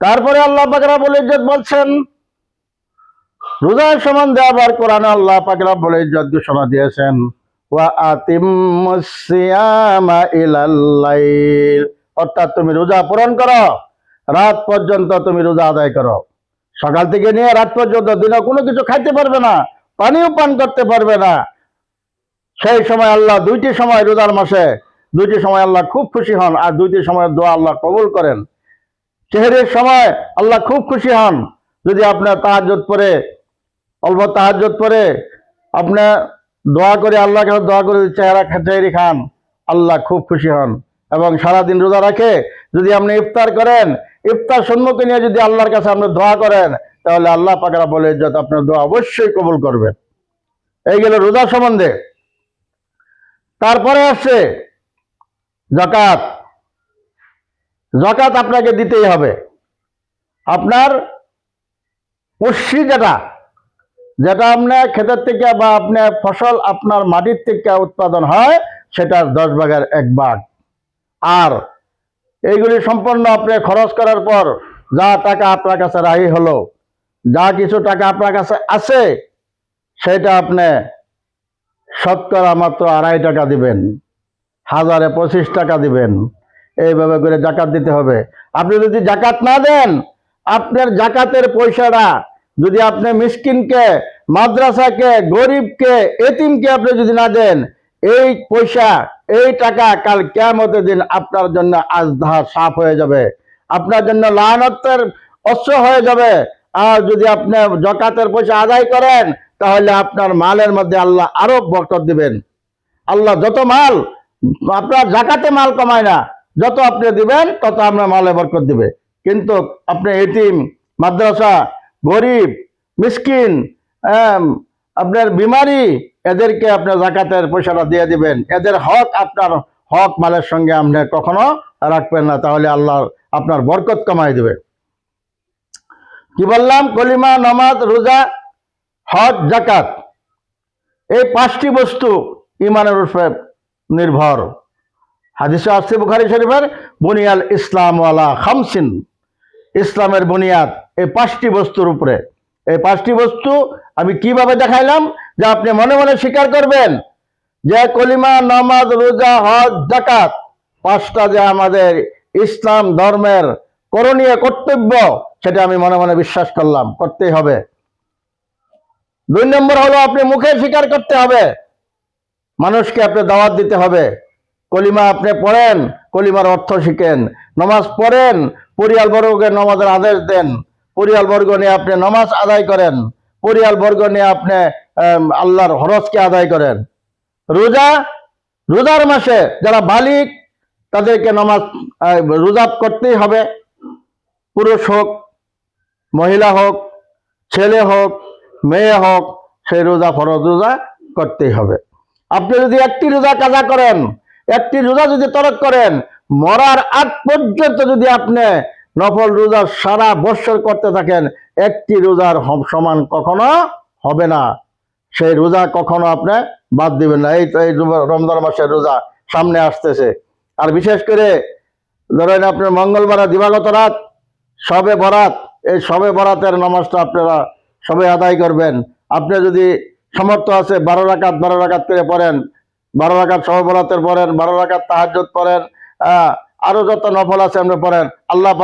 তারপরে আল্লাহ পাক রব্বুল ইজ্জত বলছেন রোজার সম্বন্ধে, আবার কোরআনে আল্লাহ পাক রব্বুল ইজ্জত ঘোষণা দিয়েছেন ওয়া আতিম্মুস সিয়ামা ইলাল লাইল, অর্থাৎ তুমি রোজা পূরণ করো, রাত পর্যন্ত তুমি রোজা আদায় করো। সকাল থেকে নিয়ে রাত পর্যন্ত দিনে কোনো কিছু খাইতে পারবে না, পানিও পান করতে পারবে না। সেই সময় আল্লাহ দুইটি সময়, রোজার মাসে দুইটি সময় আল্লাহ খুব খুশি হন, আর দুইটি সময়ের দোয়া আল্লাহ কবুল করেন। সেহরির সময় আল্লাহ খুব খুশি হন যদি আপনার তাহাজ্জুদ পড়ে, অল্প তাহাজ্জুদ পড়ে আপনার দোয়া করে, আল্লাহর কাছে দোয়া করে সেহরি খান, আল্লাহ খুব খুশি হন। এবং সারাদিন রোজা রাখে যদি আপনি ইফতার করেন, ইফতার সম্মুখে নিয়ে যদি আল্লাহর কাছে আপনি দোয়া করেন, তাহলে আল্লাহ পাক রব্বুল ইজ্জত আপনার দোয়া অবশ্যই কবুল করবেন। এই গেল রোজা সম্বন্ধে। তারপরে আসছে যাকাত। যাকাত আপনাকে দিতেই হবে। আপনার পুষ্টি যেটা আপনার ক্ষেতের থেকে বা আপনার ফসল আপনার মাটির থেকে উৎপাদন হয়, সেটার 10 ভাগের 1 ভাগ। আর এইগুলি সম্পূর্ণ আপনি খরচ করার পর যা টাকা আপনার কাছে রাহি হলো, যা কিছু টাকা আপনার কাছে আছে, সেটা আপনি শতকরা মাত্র 2.5 টাকা দিবেন, 1025 টাকা দিবেন। এইভাবে করে জাকাত দিতে হবে। আপনি যদি জাকাত না দেন, আপনার জাকাতের পয়সাটা যদি আপনি মিসকিনকে, মাদ্রাসাকে, গরিবকে, এতিমকে আপনি যদি না দেন, এই পয়সা, এই টাকা কাল কিয়ামতের দিন আপনার জন্য আজদা সাফ হয়ে যাবে, আপনার জন্য লানতের অস্ত্র হয়ে যাবে। আর যদি আপনি জাকাতের পয়সা আদায় করেন, তাহলে আপনার মালের মধ্যে আল্লাহ আরো বরকত দিবেন। আল্লাহ যত মাল, আপনার জাকাতে মাল কমায় না, যত আপনি দিবেন তত আপনার মালে বরকত দিবে। কিন্তু আপনি এতিম, মাদ্রাসা, গরিব, মিসকিন, আপনার বিমারি, এদেরকে আপনার জাকাতের পয়সাটা দিয়ে দিবেন। এদের হক, আপনার হক মালের সঙ্গে আপনি কখনো রাখবেন না, তাহলে আল্লাহ আপনার বরকত কমাই দেবে। কি বললাম? কলিমা, নামাজ, রোজা, হজ, জাকাত, এই 5টি বস্তু ইমানের উপরে নির্ভর। হাদিসে আসছে বুখারী শরীফের, বুনিয়াল ইসলাম আলা খামসিন, ইসলামের বুনিয়াদ এই 5টি বস্তুর উপরে। এই 5টি বস্তু আমি কিভাবে দেখাইলাম, যে আপনি মনে মনে স্বীকার করবেন যে কলিমা, নামাজ, রোজা, হজ, জাকাত 5টা যে আমাদের ইসলাম ধর্মের করণীয় কর্তব্য, সেটা আমি মনে মনে বিশ্বাস করলাম, করতেই হবে। 2 নম্বর হলো আপনি মুখে স্বীকার করতে হবে, মানুষকে আপনি দাওয়াত দিতে হবে। কলিমা আপনি পড়েন, কলিমার অর্থ শিখেন। নামাজ পড়েন, পরিয়াল বর্গকে নামাজের আদেশ দেন, পরিয়াল বর্গ নিয়ে আপনি নামাজ আদায় করেন, পরিয়াল বর্গ নিয়ে আপনি আল্লাহর হরজকে আদায় করেন। রোজা, রোজার মাসে যারা বালিক তাদেরকে নামাজ রোজা করতেই হবে। পুরুষ হোক, মহিলা হোক, ছেলে হোক, মেয়ে হোক, সেই রোজা ফরজ রোজা করতেই হবে। আপনি যদি একটি রোজা কাজা করেন, একটি রোজা যদি তরক করেন, মরার আগ পর্যন্ত যদি আপনি নফল রোজা সারা বছর করতে থাকেন, একটি রোজার সমান কখনো হবে না। সেই রোজা কখনো আপনি বাদ দিবেন না। এই রমজান মাসের রোজা সামনে আসতেছে। আর বিশেষ করে ধরেন আপনার মঙ্গলবার দিবাগত রাত, শবে বরাত, এই শবে বরাতের নামাজটা আপনারা সবাই আদায় করবেন। আপনি যদি সামর্থ্য আছে 12 রাকাত করে পড়েন, 12 রাকাত শবে বরাতের পড়েন, 12 রাকাত তাহাজ্জুদ পড়েন, আরো যত নফল আছে আপনি পড়েন। আল্লাহ